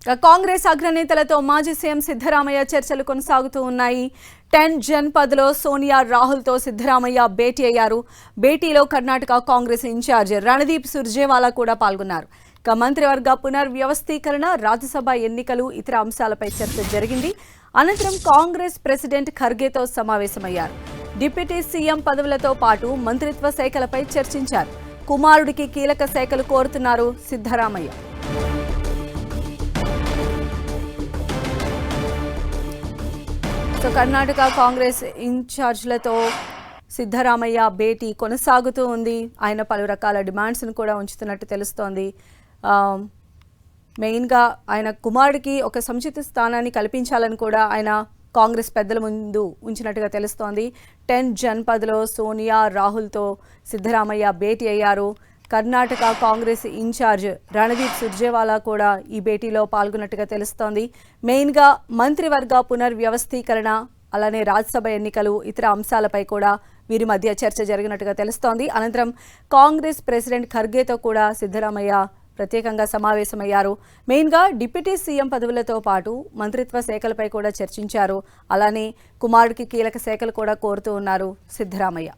కాంగ్రెస్ అగ్రనేతలతో మాజీ సీఎం సిద్ధరామయ్య చర్చలు కొనసాగుతూ ఉన్నాయి. 10 జన్పథ్లో సోనియా రాహుల్తో సిద్ధరామయ్య భేటీ అయ్యారు. భేటీలో కర్ణాటక కాంగ్రెస్ ఇన్ఛార్జ్ రణదీప్ సుర్జేవాలా కూడా పాల్గొన్నారు. మంత్రివర్గ పునర్వ్యవస్థీకరణ, రాజ్యసభ ఎన్నికలు, ఇతర అంశాలపై చర్చ జరిగింది. అనంతరం కాంగ్రెస్ ప్రెసిడెంట్ ఖర్గేతో సమావేశమయ్యారు. డిప్యూటీ సీఎం పదవులతో పాటు మంత్రిత్వ శాఖలపై చర్చించారు. కుమారుడికి కీలక శాఖలు కోరుతున్నారు సిద్ధరామయ్య. కర్ణాటక కాంగ్రెస్ ఇన్ఛార్జ్లతో సిద్ధరామయ్య భేటీ కొనసాగుతూ ఉంది. ఆయన పలు రకాల డిమాండ్స్ను కూడా ఉంచుతున్నట్టు తెలుస్తోంది. మెయిన్గా ఆయన కుమారుడికి ఒక సముచిత స్థానాన్ని కల్పించాలని కూడా ఆయన కాంగ్రెస్ పెద్దల ముందు ఉంచినట్టుగా తెలుస్తోంది. 10 జన్పథ్లో సోనియా రాహుల్తో సిద్ధరామయ్య భేటీ అయ్యారు. కర్ణాటక కాంగ్రెస్ ఇన్ఛార్జ్ రణదీప్ సుర్జేవాలా కూడా ఈ భేటీలో పాల్గొన్నట్టుగా తెలుస్తోంది. మెయిన్గా మంత్రివర్గ పునర్వ్యవస్థీకరణ, అలానే రాజ్యసభ ఎన్నికలు, ఇతర అంశాలపై కూడా వీరి మధ్య చర్చ జరిగినట్టుగా తెలుస్తోంది. అనంతరం కాంగ్రెస్ ప్రెసిడెంట్ ఖర్గేతో కూడా సిద్ధరామయ్య ప్రత్యేకంగా సమావేశమయ్యారు. మెయిన్గా డిప్యూటీ సీఎం పదవులతో పాటు మంత్రిత్వ శాఖలపై కూడా చర్చించారు. అలానే కుమారుడికి కీలక శాఖలు కూడా కోరుతూ ఉన్నారు సిద్ధరామయ్య.